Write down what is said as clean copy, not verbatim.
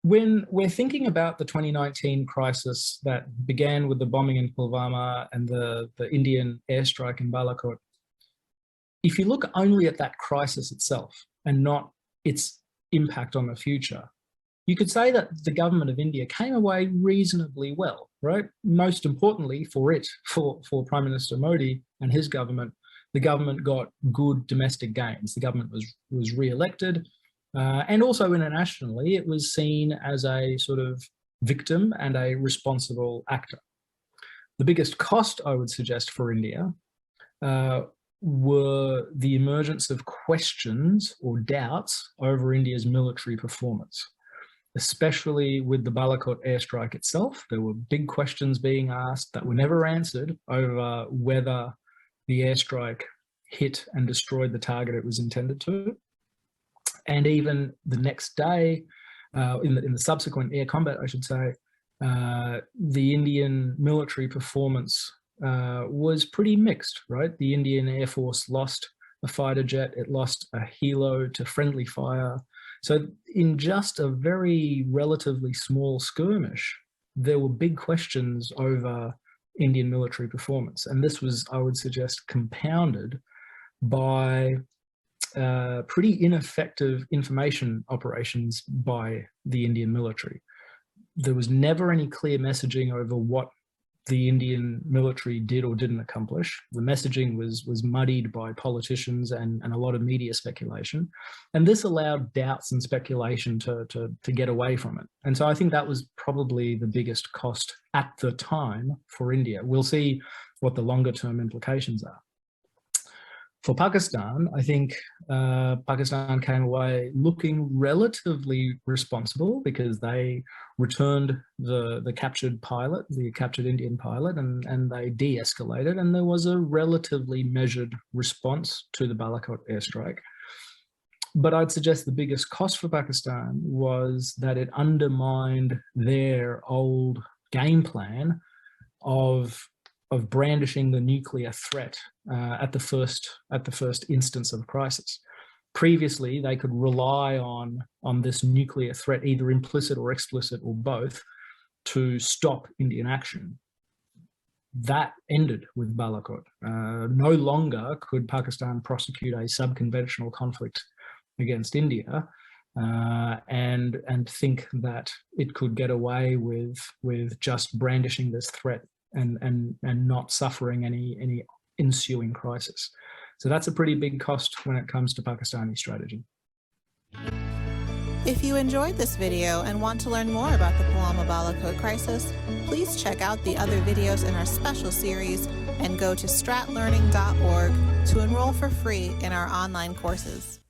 When we're thinking about the 2019 crisis that began with the bombing in Pulwama and the Indian airstrike in Balakot, if you look only at that crisis itself and not its impact on the future, you could say that the government of India came away reasonably well, right? Most importantly for Prime Minister Modi and his government, the government got good domestic gains. The government was re-elected, and also internationally, it was seen as a sort of victim and a responsible actor. The biggest cost, I would suggest, for India were the emergence of questions or doubts over India's military performance, especially with the Balakot airstrike itself. There were big questions being asked that were never answered over whether the airstrike hit and destroyed the target it was intended to. And even the next day, in the subsequent air combat, I should say, the Indian military performance was pretty mixed, right? The Indian Air Force lost a fighter jet, it lost a helo to friendly fire. So in just a very relatively small skirmish, there were big questions over Indian military performance. And this was, I would suggest, compounded by pretty ineffective information operations by the Indian military. There was never any clear messaging over what the Indian military did or didn't accomplish. The messaging was muddied by politicians and a lot of media speculation. And this allowed doubts and speculation to get away from it. And so I think that was probably the biggest cost at the time for India. We'll see what the longer term implications are. For Pakistan, I think Pakistan came away looking relatively responsible because they returned the captured pilot, the captured Indian pilot, and they de-escalated, and there was a relatively measured response to the Balakot airstrike. But I'd suggest the biggest cost for Pakistan was that it undermined their old game plan of brandishing the nuclear threat at the first instance of crisis. Previously, they could rely on this nuclear threat, either implicit or explicit or both, to stop Indian action. That ended with Balakot. No longer could Pakistan prosecute a subconventional conflict against India and think that it could get away with just brandishing this threat and not suffering any ensuing crisis. So that's a pretty big cost when it comes to Pakistani strategy. If you enjoyed this video and want to learn more about the Pulwama-Balakot crisis, please check out the other videos in our special series and go to stratlearning.org to enroll for free in our online courses.